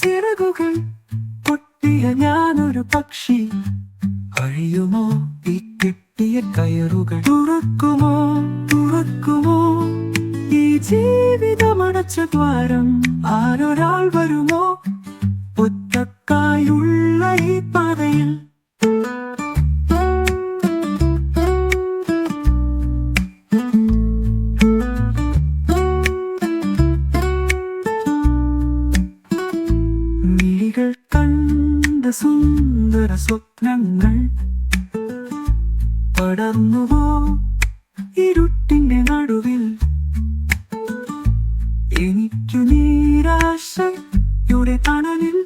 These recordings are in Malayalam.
ചിറകുകൾ പൊട്ടിയ ഞാനൊരു പക്ഷി, കഴിയുമോ ഈ കെട്ടിയ കയറുകൾ? തുറക്കുമോ തുറക്കുമോ ഈ ജീവിതമടച്ച ദ്വാരം? ആരൊരാൾ വരുമോ ഒറ്റക്കായുള്ള ഈ പാതയിൽ? മിഴികൾ കണ്ട സുന്ദര സ്വപ്നങ്ങൾ പടർന്നുവോ ഇരുട്ടിന്റെ നടുവിൽ? എനിക്കു നിരാശയുടെ തണലിൽ,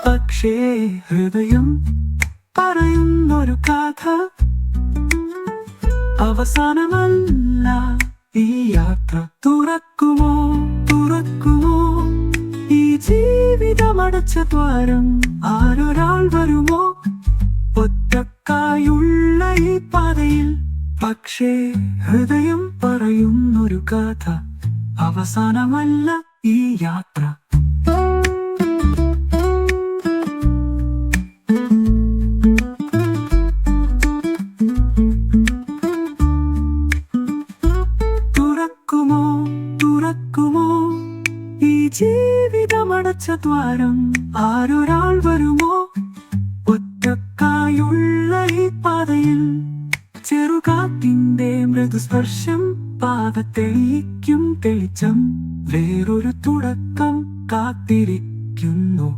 പക്ഷേ ഹൃദയം പറയുന്നൊരു കഥ അവസാനമല്ല ഈ യാത്ര. തുറക്കുമോ തുറക്കുമോ ഈ ജീവിതമടച്ച ദ്വാരം? ആരൊരാൾ വരുമോ ഒറ്റക്കായുള്ള ഈ പാതയിൽ? പക്ഷേ ഹൃദയം പറയുന്നൊരു കഥ അവസാനമല്ല ഈ യാത്ര. തുറക്കുമോ തുറക്കുമോ ഈ ജീവിതമടച്ച ദ്വാരം? ആരൊരാൾ വരുമോ ഒറ്റക്കായുള്ള ഈ പാതയിൽ? ചെറുകാറ്റിന്റെ മൃദുസ്പർശം പാത തെളിയിക്കും തെളിച്ചം, വേറൊരു തുടക്കം കാത്തിരിക്കുന്നു.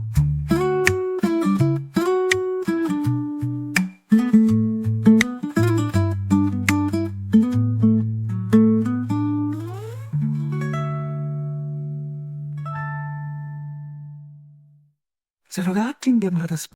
ചെറുകാറ്റിന്റെ മൃദുസ്പർശം